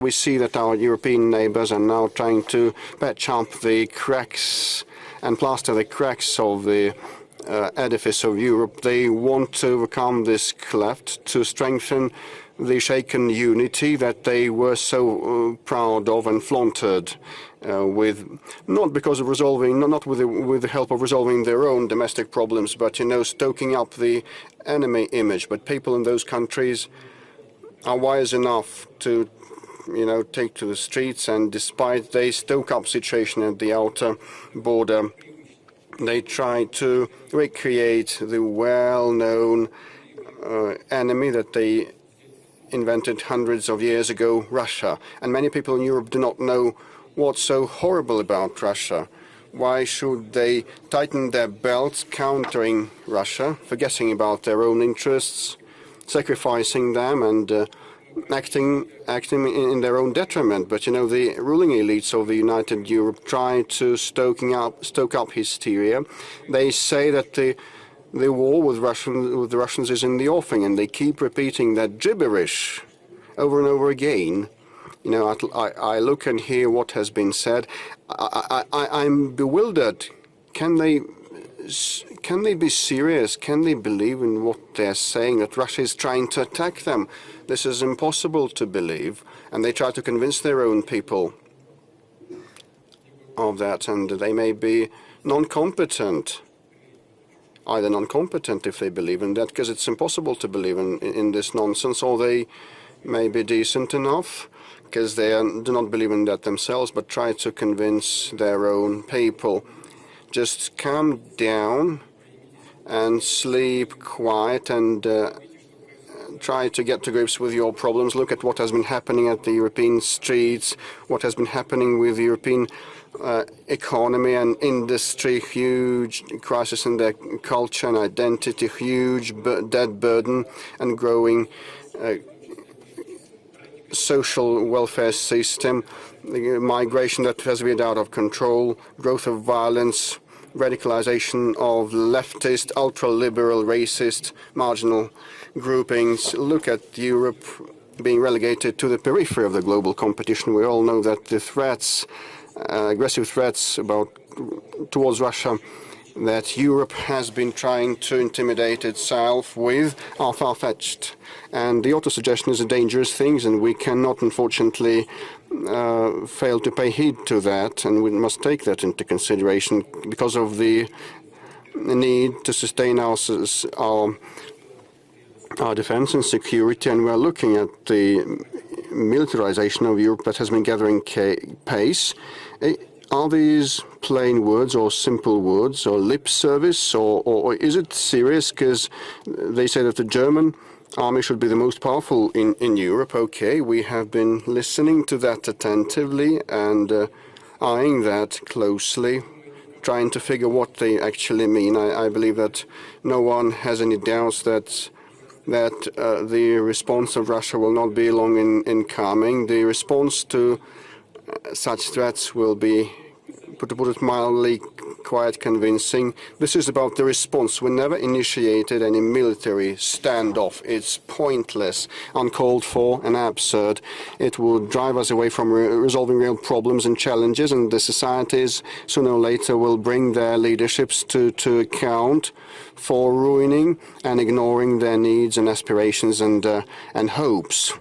We see that our European neighbors are now trying to patch up the cracks and plaster the cracks of the edifice of Europe. They want to overcome this cleft, to strengthen the shaken unity that they were so proud of and flaunted with, not because of resolving, not with the help of resolving their own domestic problems, but, stoking up the enemy image. But people in those countries are wise enough to take to the streets, and despite they stoke up situation at the outer border, they try to recreate the well-known enemy that they invented hundreds of years ago, Russia. And many people in Europe do not know what's so horrible about Russia. Why should they tighten their belts countering Russia, forgetting about their own interests, sacrificing them, and acting in their own detriment? But the ruling elites of the United Europe try to stoke up hysteria. They say that the war with the Russians is in the offing, and they keep repeating that gibberish over and over again. I look and hear what has been said. I'm bewildered. Can they be serious? Can they believe in what they're saying, that Russia is trying to attack them? This is impossible to believe, and they try to convince their own people of that, and they may be non-competent, either non-competent if they believe in that, because it's impossible to believe in this nonsense, or they may be decent enough, because they do not believe in that themselves, but try to convince their own people. Just calm down and sleep quiet, and try to get to grips with your problems. Look at what has been happening at the European streets, what has been happening with the European economy and industry, huge crisis in their culture and identity, huge debt burden, and growing social welfare system, migration that has been out of control, growth of violence, radicalization of leftist, ultra-liberal, racist, marginal groupings. Look at Europe being relegated to the periphery of the global competition. We all know that the threats, aggressive threats towards Russia that Europe has been trying to intimidate itself with are far-fetched. And the auto-suggestion is a dangerous thing, and we cannot, unfortunately, fail to pay heed to that, and we must take that into consideration because of the need to sustain our defense and security. And we're looking at the militarization of Europe that has been gathering pace. Are these plain words or simple words or lip service, or is it serious? Because they say that the German army should be the most powerful in Europe. Okay, we have been listening to that attentively and eyeing that closely, trying to figure what they actually mean. I believe that no one has any doubts that the response of Russia will not be long in coming. The response to such threats will be, to put it mildly, quite convincing. This is about the response. We never initiated any military standoff. It's pointless, uncalled for, and absurd. It would drive us away from resolving real problems and challenges, and the societies sooner or later will bring their leaderships to account for ruining and ignoring their needs and aspirations and hopes.